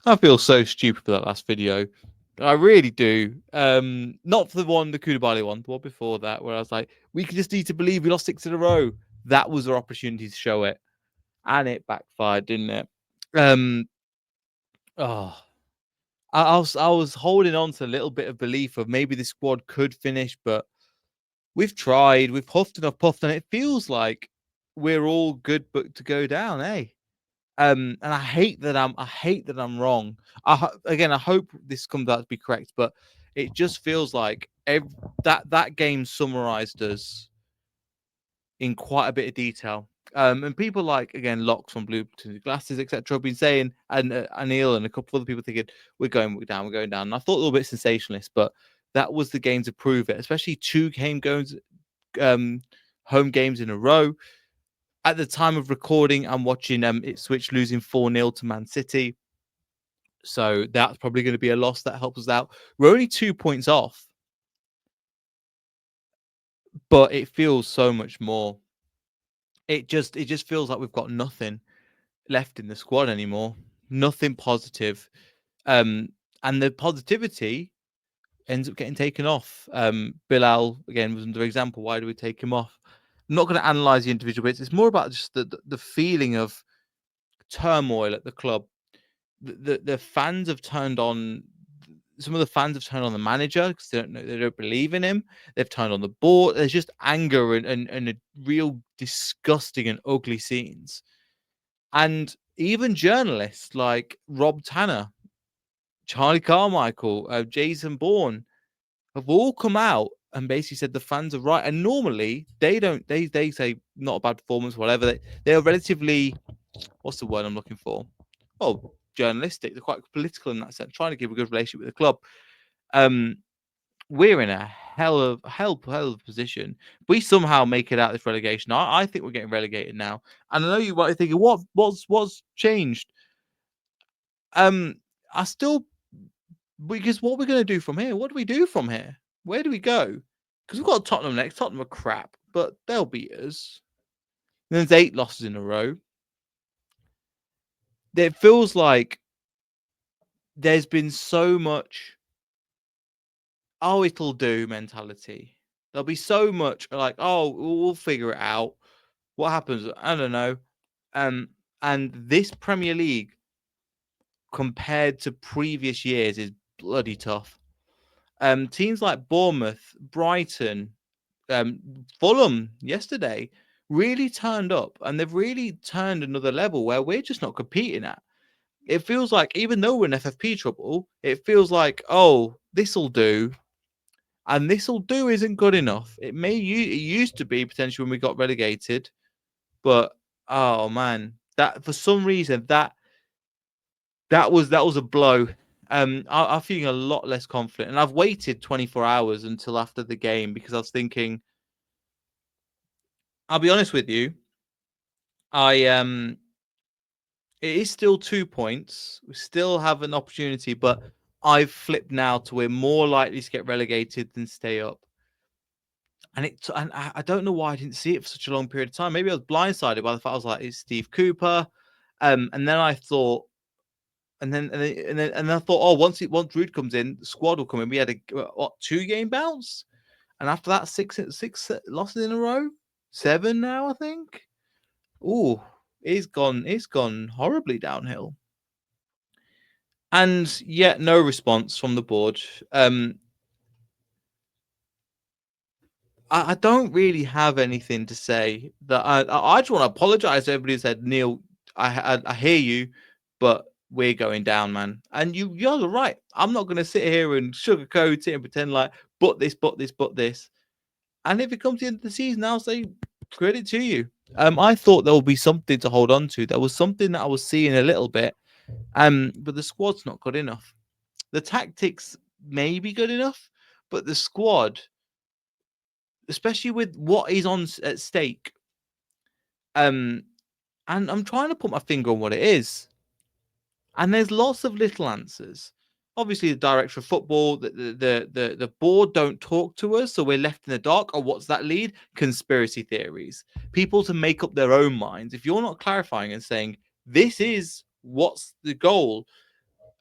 I feel so stupid for that last video. I really do. Not for the Koulibaly one, the one before that, where I was like, we just need to believe we lost 6 in a row. That was our opportunity to show it. And it backfired, didn't it? Oh, I was holding on to a little bit of belief of maybe the squad could finish, but we've tried, we've huffed and puffed, and it feels like we're all good but to go down, eh? And I hate that I'm wrong. I hope this comes out to be correct, but it just feels like that game summarized us in quite a bit of detail. And people like, again, Locks from Blue to Glasses, etc., have been saying, and Anil and a couple of other people thinking, we're going down. And I thought a little bit sensationalist, but that was the game to prove it, especially 2 home games in a row. At the time of recording, I'm watching Ipswich losing 4-0 to Man City. So that's probably going to be a loss that helps us out. We're only 2 points off, but it feels so much more. It just feels like we've got nothing left in the squad anymore. Nothing positive. And the positivity ends up getting taken off. Bilal, again, was another example. Why do we take him off? I'm not going to analyze the individual bits. It's more about just the feeling of turmoil at the club. The fans have turned on. Some of the fans have turned on the manager because they don't believe in him. They've turned on the board. There's just anger and a real disgusting and ugly scenes. And even journalists like Rob Tanner, Charlie Carmichael, Jason Bourne have all come out and basically said the fans are right. And normally they don't. They say not a bad performance, whatever. They are relatively, what's the word I'm looking for? Oh, journalistic. They're quite political in that sense, trying to keep a good relationship with the club. We're in a hell of a position. We somehow make it out this relegation. I think we're getting relegated now. And I know you might be thinking, what's changed? I still, because what we're going to do from here? What do we do from here? Where do we go? Because we've got Tottenham next. Tottenham are crap, but they'll beat us. And there's 8 losses in a row. It feels like there's been so much, oh, it'll do mentality. There'll be so much like, oh, we'll figure it out. What happens? I don't know. And this Premier League, compared to previous years, is bloody tough. Teams like Bournemouth, Brighton, Fulham yesterday really turned up, and they've really turned another level where we're just not competing at. It feels like, even though we're in FFP trouble, it feels like, oh, this'll do. And this'll do isn't good enough. It used to be potentially when we got relegated, but oh man, that for some reason that was a blow. I'm feeling a lot less confident, and I've waited 24 hours until after the game because I was thinking, I'll be honest with you, it is still 2 points. We still have an opportunity, but I've flipped now to we're more likely to get relegated than stay up. And I don't know why I didn't see it for such a long period of time. Maybe I was blindsided by the fact I was like, it's Steve Cooper. And then I thought, and then I thought, oh, once Rude comes in, the squad will come in. We had a 2-game bounce, and after that, six losses in a row, 7 now, I think. Ooh, it's gone horribly downhill, and yet no response from the board. I don't really have anything to say. That I just want to apologize to everybody who said, Neil, I hear you, but we're going down, man. And you're right. I'm not going to sit here and sugarcoat it and pretend like, but this. And if it comes to the end of the season, I'll say credit to you. I thought there would be something to hold on to. There was something that I was seeing a little bit, but the squad's not good enough. The tactics may be good enough, but the squad, especially with what is on at stake, and I'm trying to put my finger on what it is. And there's lots of little answers. Obviously, the director of football, the board don't talk to us, so we're left in the dark. Oh, what's that lead? Conspiracy theories. People to make up their own minds. If you're not clarifying and saying this is what's the goal,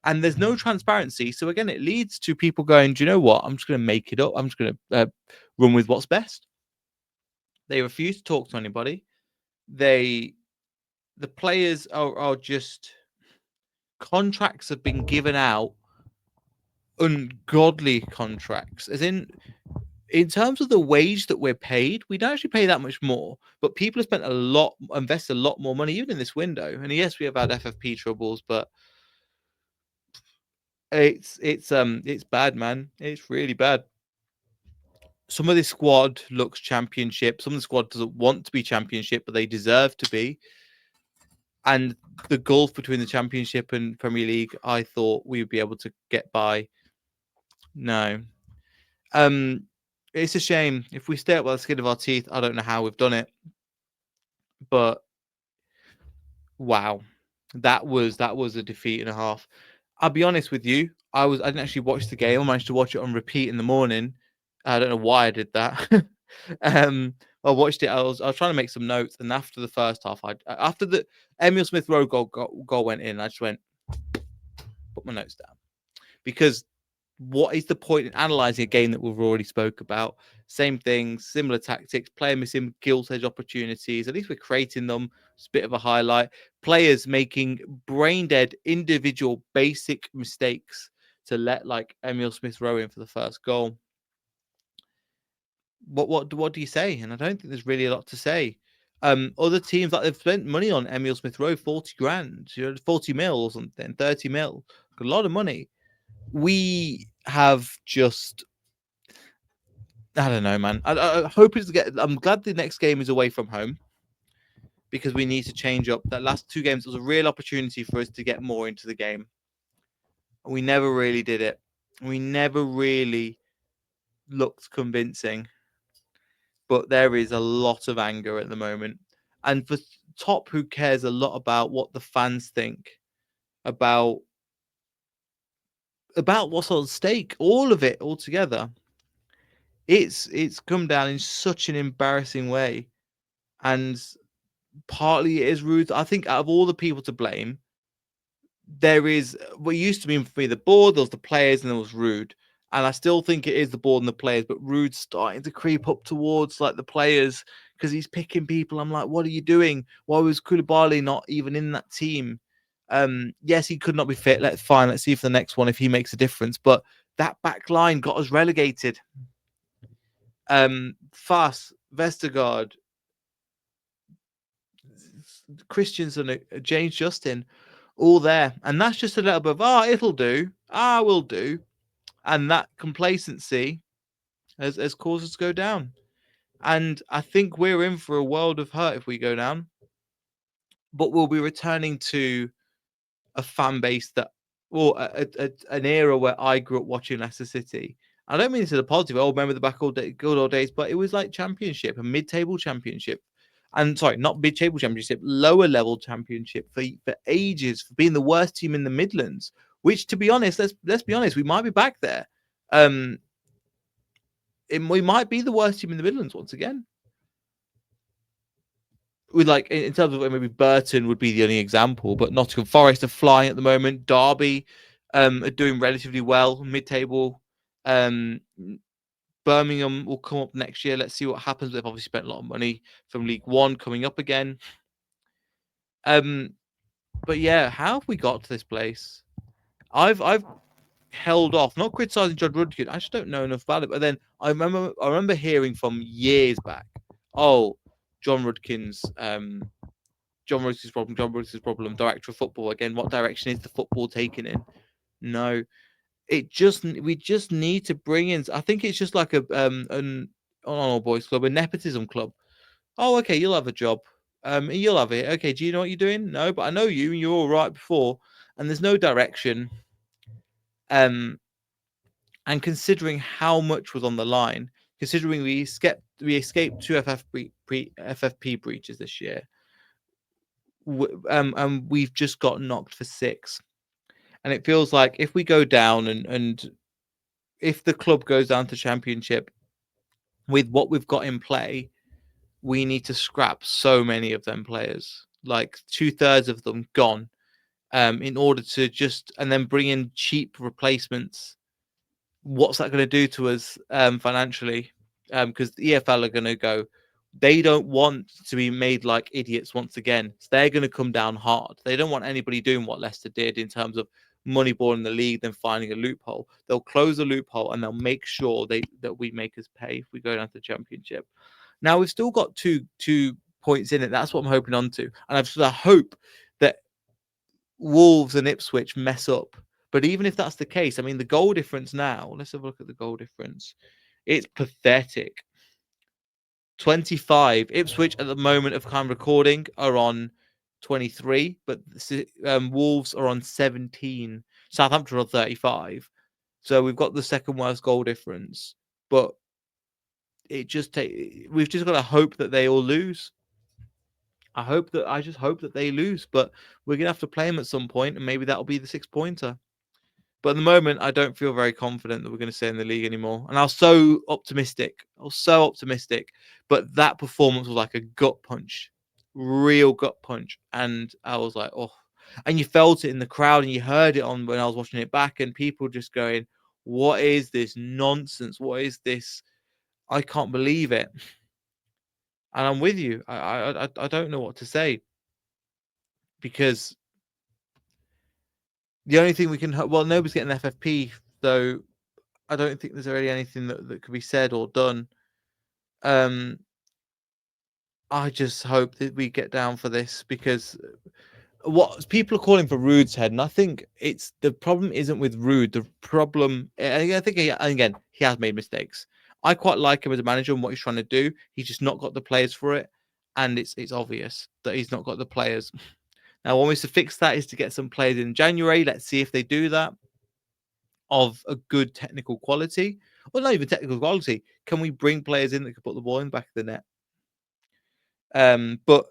and there's no transparency. So again, it leads to people going, do you know what? I'm just going to make it up. I'm just going to run with what's best. They refuse to talk to anybody. The players are just, contracts have been given out, ungodly contracts, as in terms of the wage that we're paid, we don't actually pay that much more, but people have invested a lot more money even in this window. And yes, we have had FFP troubles, but it's bad, man. It's really bad. Some of this squad looks championship. Some of the squad doesn't want to be championship, but they deserve to be. And the gulf between the championship and Premier League, I thought we would be able to get by. No. It's a shame. If we stay up by the skin of our teeth, I don't know how we've done it. But wow, that was a defeat and a half. I'll be honest with you. I didn't actually watch the game. I managed to watch it on repeat in the morning. I don't know why I did that. I watched it. I was trying to make some notes, and after the first half, after the Emile Smith Rowe goal went in, I just went, put my notes down, because what is the point in analysing a game that we've already spoke about? Same things, similar tactics, player missing gilt edge opportunities. At least we're creating them. It's a bit of a highlight. Players making brain dead individual basic mistakes to let like Emile Smith Rowe in for the first goal. What do you say? And I don't think there's really a lot to say. Other teams, like, they've spent money on Emile Smith Rowe, 40 grand, 40 mil or something, 30 mil, a lot of money. We have just, I don't know, man. I hope it's I'm glad the next game is away from home, because we need to change up. That last two games was a real opportunity for us to get more into the game. We never really did it. We never really looked convincing. But there is a lot of anger at the moment. And for Top, who cares a lot about what the fans think about what's on stake, all of it all together, it's come down in such an embarrassing way. And partly it is rude. I think out of all the people to blame, there is what used to be for me the board, there was the players, and there was Rude. And I still think it is the board and the players, but Rude's starting to creep up towards like the players, because he's picking people. I'm like, what are you doing? Why was Koulibaly not even in that team? Yes, he could not be fit. Let's see for the next one if he makes a difference. But that back line got us relegated. Fass, Vestergaard, Christensen, James Justin, all there. And that's just a little bit of, it'll do. Will do. And that complacency has caused us to go down. And I think we're in for a world of hurt if we go down. But we'll be returning to a fan base that, or an era where I grew up watching Leicester City. I don't mean this as a positive. Remember the good old days, but it was like championship, a mid-table championship. And sorry, not mid-table championship, lower level championship for ages, for being the worst team in the Midlands. Which, to be honest, let's be honest, we might be back there. We might be the worst team in the Midlands once again. With like in terms of maybe Burton would be the only example, but Nottingham Forest are flying at the moment. Derby are doing relatively well, mid-table. Birmingham will come up next year. Let's see what happens. They've obviously spent a lot of money from League One coming up again. But yeah, how have we got to this place? I've held off, not criticizing John Rudkin. I just don't know enough about it. But then I remember hearing from years back, John Rudkin's problem, director of football. Again, what direction is the football taken in? No, we just need to bring in. I think it's just like an all boys club, a nepotism club. Oh, okay, you'll have a job. You'll have it. Okay, do you know what you're doing? No, but I know you, and you're all right before. And there's no direction. And considering how much was on the line, considering we escaped 2 FFP breaches this year, and we've just got knocked for 6. And it feels like if we go down and if the club goes down to Championship with what we've got in play, we need to scrap so many of them players, like 2/3 of them gone. in order to just and then bring in cheap replacements. What's that going to do to us financially? Because the EFL are going to go. They don't want to be made like idiots once again. So they're going to come down hard. They don't want anybody doing what Leicester did in terms of moneyballing the league, then finding a loophole. They'll close the loophole and they'll make sure that we make us pay if we go down to the Championship. Now we've still got two points in it. That's what I'm hoping on to, and I hope that Wolves and Ipswich mess up. But even if that's the case, I mean, the goal difference now, let's have a look at the goal difference. It's pathetic. 25. Ipswich at the moment of time recording are on 23, but Wolves are on 17. Southampton are on 35. So we've got the second worst goal difference. But we've just got to hope that they all lose. I just hope that they lose, but we're gonna have to play them at some point, and maybe that'll be the 6-pointer. But at the moment, I don't feel very confident that we're going to stay in the league anymore. And I was so optimistic. But that performance was like a gut punch, real gut punch. And I was like, oh. And you felt it in the crowd, and you heard it on when I was watching it back, and people just going, "What is this nonsense? What is this? I can't believe it." And I'm with you. I don't know what to say because the only thing we can nobody's getting an FFP, so I don't think there's really anything that could be said or done. I just hope that we get down for this because what people are calling for Rude's head, and I think it's the problem isn't with Rude. The problem, I think, again, he has made mistakes. I quite like him as a manager and what he's trying to do. He's just not got the players for it, and it's obvious that he's not got the players. Now, one way to fix that is to get some players in January. Let's see if they do that of a good technical quality, or not even technical quality. Can we bring players in that can put the ball in the back of the net? But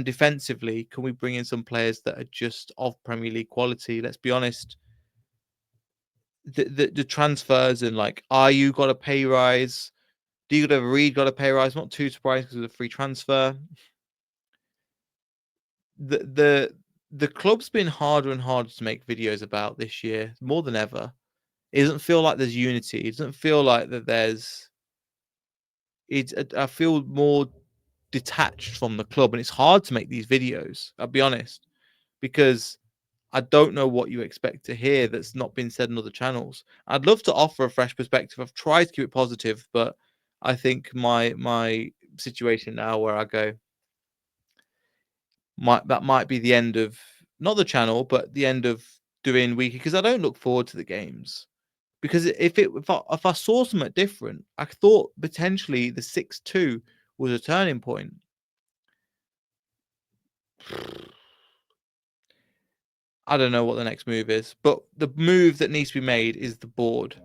defensively, can we bring in some players that are just of Premier League quality? Let's be honest. The transfers and like, are you got a pay rise? Do you got a Reed got a pay rise? Not too surprised because of the free transfer. The club's been harder and harder to make videos about this year, more than ever. It doesn't feel like there's unity. It doesn't feel like that there's. I feel more detached from the club, and it's hard to make these videos. I'll be honest, because I don't know what you expect to hear that's not been said on other channels. I'd love to offer a fresh perspective. I've tried to keep it positive, but I think my situation now where I go, that might be the end of not the channel, but the end of doing weekly because I don't look forward to the games. Because if I saw something different, I thought potentially the 6-2 was a turning point. I don't know what the next move is, but the move that needs to be made is the board.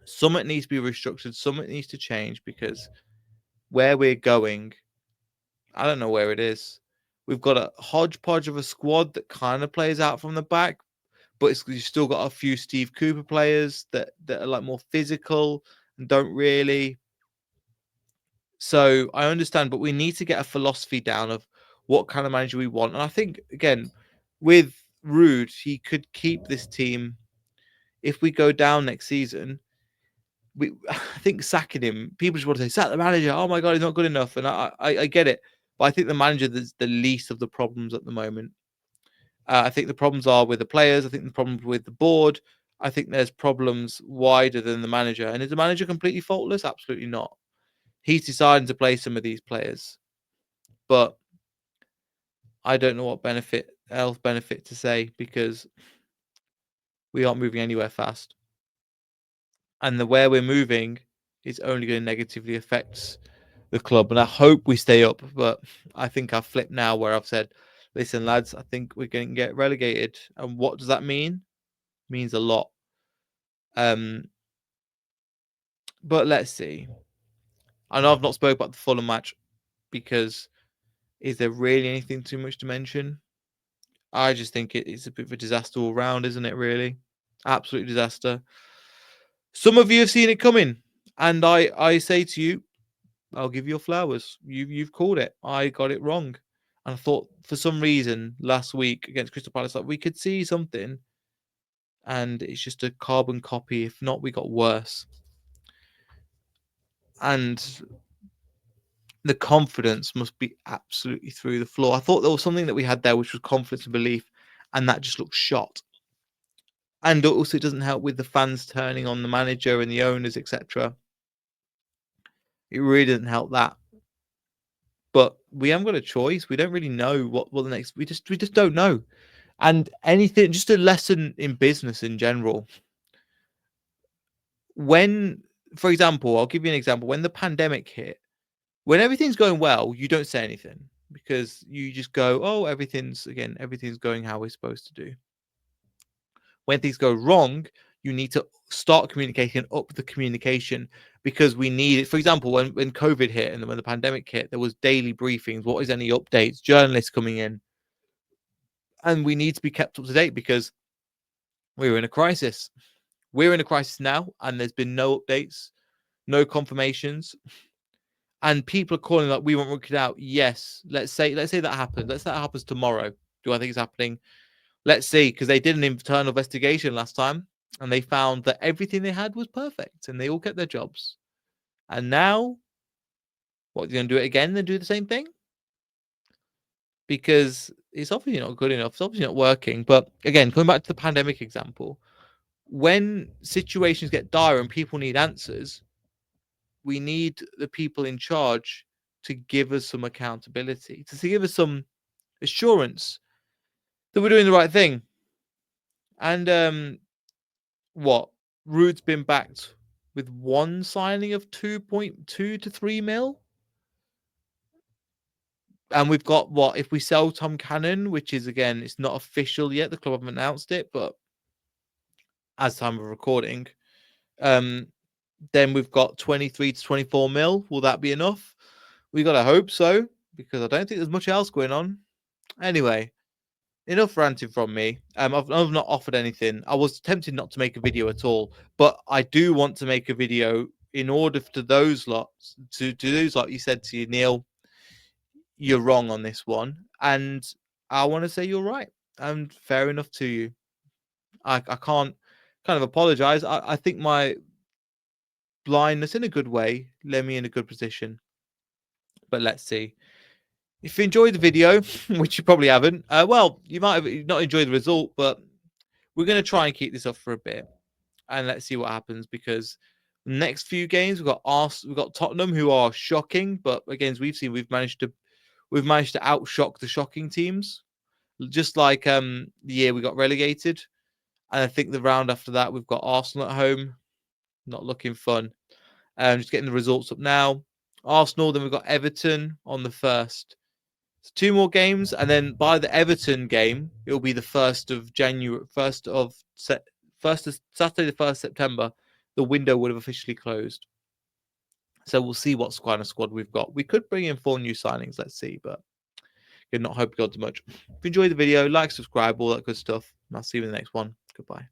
Something needs to be restructured. Something needs to change because where we're going, I don't know where it is. We've got a hodgepodge of a squad that kind of plays out from the back, but you've still got a few Steve Cooper players that are like more physical and don't really. So I understand, but we need to get a philosophy down of what kind of manager we want. And I think, again, with Rude, he could keep this team. If we go down next season, I think sacking him, people just want to say, sack the manager. Oh my God, he's not good enough. And I get it. But I think the manager is the least of the problems at the moment. I think the problems are with the players. I think the problems with the board. I think there's problems wider than the manager. And is the manager completely faultless? Absolutely not. He's deciding to play some of these players. But I don't know what benefit to say because we aren't moving anywhere fast. And the where we're moving is only going to negatively affect the club. And I hope we stay up. But I think I've flipped now where I've said, listen, lads, I think we're going to get relegated. And what does that mean? It means a lot. But let's see. I know I've not spoke about the Fulham match because is there really anything too much to mention? I just think it's a bit of a disaster all round, isn't it, really? Absolute disaster. Some of you have seen it coming. And I say to you, I'll give you your flowers. You've called it. I got it wrong. And I thought for some reason last week against Crystal Palace, like we could see something, and it's just a carbon copy. If not, we got worse. And the confidence must be absolutely through the floor. I thought there was something that we had there, which was confidence and belief, and that just looks shot. And also, it doesn't help with the fans turning on the manager and the owners, etc. It really doesn't help that. But we haven't got a choice. We don't really know what the next. We just don't know. And anything, just a lesson in business in general. When, for example, I'll give you an example. When the pandemic hit, when everything's going well, you don't say anything because you just go, "Oh, everything's going how we're supposed to do." When things go wrong, you need to start communicating, up the communication, because we need it. For example, when COVID hit and when the pandemic hit, there was daily briefings. What is any updates? Journalists coming in, and we need to be kept up to date because we're in a crisis. We're in a crisis now, and there's been no updates, no confirmations, and people are calling like we won't work it out. Yes, let's say that happens. Let's say that happens tomorrow. Do I think it's happening? Let's see, because they did an internal investigation last time, and they found that everything they had was perfect, and they all kept their jobs. And now, what, they're going to do it again and do the same thing? Because it's obviously not good enough. It's obviously not working. But again, coming back to the pandemic example, when situations get dire and people need answers, we need the people in charge to give us some accountability, to give us some assurance that we're doing the right thing. And what? Rude's been backed with one signing of 2.2 to 3 mil. And we've got what, if we sell Tom Cannon, which is, again, it's not official yet. The club haven't announced it, but as time of recording, then we've got 23 to 24 mil. Will that be enough? We got to hope so, because I don't think there's much else going on. Anyway, enough ranting from me. I've not offered anything. I was tempted not to make a video at all, but I do want to make a video in order to those lots, to those lot. You said to you, Neil, you're wrong on this one, and I want to say you're right. And fair enough to you. I can't kind of apologize. I think my blindness, in a good way, led me in a good position. But let's see. If you enjoyed the video, which you probably haven't, well, you might have not enjoyed the result, but we're going to try and keep this up for a bit, and let's see what happens. Because the next few games, we've got Arsenal, we've got Tottenham, who are shocking, but again, as we've seen, we've managed to outshock the shocking teams. Just like the year we got relegated, and I think the round after that, we've got Arsenal at home, not looking fun. Just getting the results up now. Arsenal, then we've got Everton on the 1st. So 2 more games, and then by the Everton game, it'll be the 1st of January, 1st of Saturday, the 1st September. The window would have officially closed. So we'll see what kind of squad we've got. We could bring in 4 new signings, let's see, but you're not hoping God too much. If you enjoyed the video, like, subscribe, all that good stuff. And I'll see you in the next one. Goodbye.